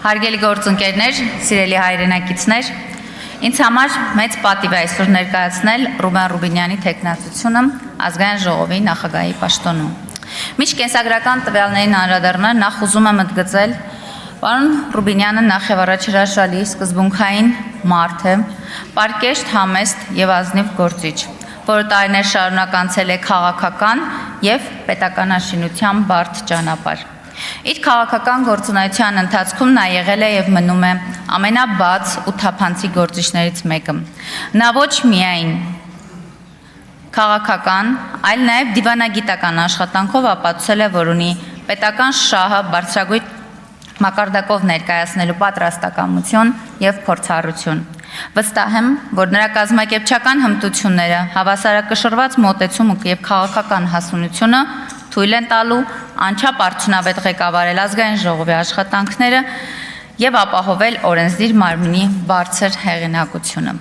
Հարգելի գործընկերներ, սիրելի հայրենակիցներ, ինձ համար մեծ պատիվ է այսօր ներկայացնել Ռուբեն Ռուբինյանի թեկնածությունը ազգային ժողովի նախագահի պաշտոնում։ Մինչ կենսագրական տվյալներին անդրադառնալ, նախ ուզում եմ ընդգծել, պարոն Ռուբինյանը նախ եւ առաջ հրաշալի սկզբունքային մարդ է, պարկեշտ, համեստ եւ ազնիվ գործիչ, որը տարիներ շարունակ անցել է քաղաքական եւ պետականաշինության բարդ ճանապարհ։ Իր քաղաքական գործունեության ընթացքում նա եղել է եւ մնում է ամենաբաց ու թափանցիկ գործիչներից մեկը։ Նա ոչ միայն քաղաքական, այլ նաեւ դիվանագիտական աշխատանքով ապացուցել է, որ ունի պետական շահը բարձրագույն մակարդակով ներկայացնելու պատրաստակամություն եւ փորձառություն։ Վստահ եմ, որ նրա կազմակերպչական հմտությունները, հավասարակշռված մոտեցումը եւ քաղաքական հասունությունը թույլ են տալու անչափ արդյունավետ ղեկավարել ազգային ժողովի աշխատանքները եւ ապահովել օրենսդիր մարմնի բարձր հեղինակությունը։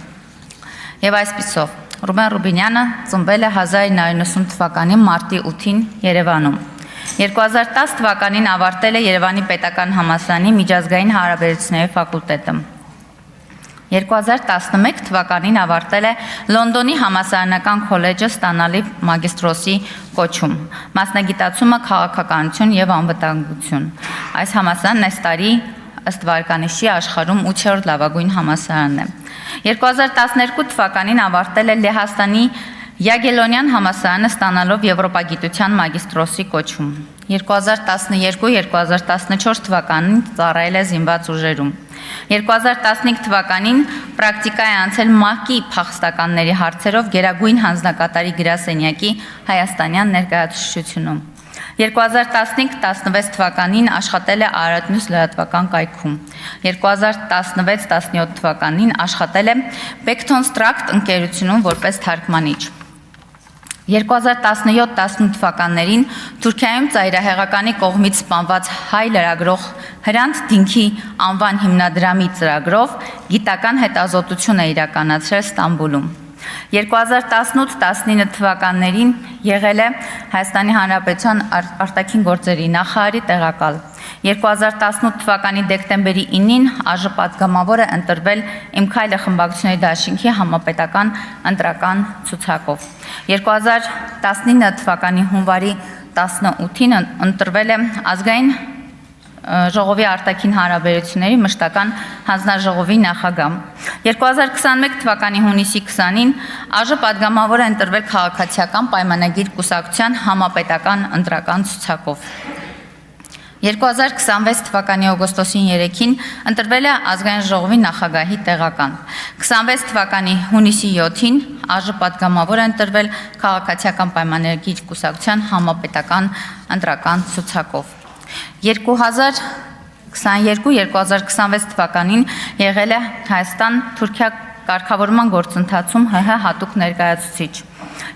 Եվ այսպիսով Ռուբեն Ռուբինյանը ծնվել է 1990 թվականի մարտի 8-ին Երևանում։ 2010 թվականին ավարտել է Երևանի Պետական համալսարանի միջազգային հարաբերությունների ֆակուլտետը։ 2011 թվականին ավարտել է Լոնդոնի համալսարանական քոլեջը ստանալիվ մագիստրոսի կոչում, մասնագիտացումը քաղաքականություն եւ անվտանգություն։ Այս համալսարանն այս տարի ըստ վարկանիշի աշխարհում 8-րդ լավագույն համալսարանն է։ 2012 թվականին ավարտել է Լեհաստանի Յագելոնյան համալսարանը ստանալով եվրոպագիտության մագիստրոսի կոչում։ 2012-2014 թվականին ծառայել է զինված ուժերում։ 2015 թվականին պրակտիկա է անցել ՄԱԿ-ի փախստականների հարցերով գերագույն հանձնակատարի գրասենյակի հայաստանյան ներկայացուցչությունում։ 2015-16 թվականին աշխատել է Արարատնյուզ լրատվական կայքում։ 2016-17 թվականին աշխատել է Բեկթոնստրակտ ընկերությունում որպես թարգմանիչ։ 2017-18 թվականներին Թուրքիայում ծայրահեղականի կողմից սպանված հայ լրագրող Հրանտ Դինքի անվան հիմնադրամի ծրագրով գիտական հետազոտություն է իրականացրել Ստամբուլում։ 2018-19 թվականներին եղել է Հայաստանի Հանրապետության արտաքին գործերի նախարարի տեղակալ։ 2018 թվականի դեկտեմբերի 9-ին ԱԺ պատգամավոր է ընտրվել Իմ քայլը խմբակցությունների դաշինքի համապետական ընտրական ցուցակով։ 2019 թվականի հունվարի 18-ին ընտրվել է ազգային ժողովի արտաքին հարաբերությունների մշտական հանձնաժողովի նախագահ։ 2021 թվականի հունիսի 20-ին ԱԺ պատգամավոր է ընտրվել քաղաքացիական պայմանագիր կուսակցության համապետական ընտրական ցուցակով։ 2026 թվականի օգոստոսին 3-ին ընտրվել է ազգային ժողովի նախագահի տեղական։ 26 թվականի հունիսի 7-ին ԱԺ պատգամավոր է ընտրվել քաղաքացիական պայմանագիր կուսակցության համապետական ընտրական ցուցակով։ 2022-2026 թվականին եղել է Հայաստան-Թուրքիա կարգավորման գործընթացում ՀՀ հատուկ ներկայացուցիչ։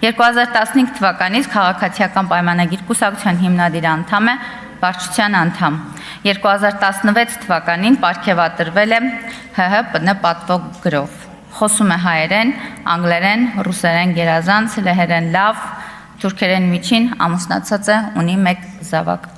2015 թվականից քաղաքացիական պայմանագիր կուսակցության հիմնադիր անդամ է, վարչության անդամ։ 2016 թվականին պարգևատրվել է ՀՀ ՊՆ պատվոգրով։ Խոսում է հայերեն, անգլերեն, ռուսերեն գերազանց, լեհերեն լավ, թուրքերեն միջին, ամուսնացած է, ունի 1 զավակ։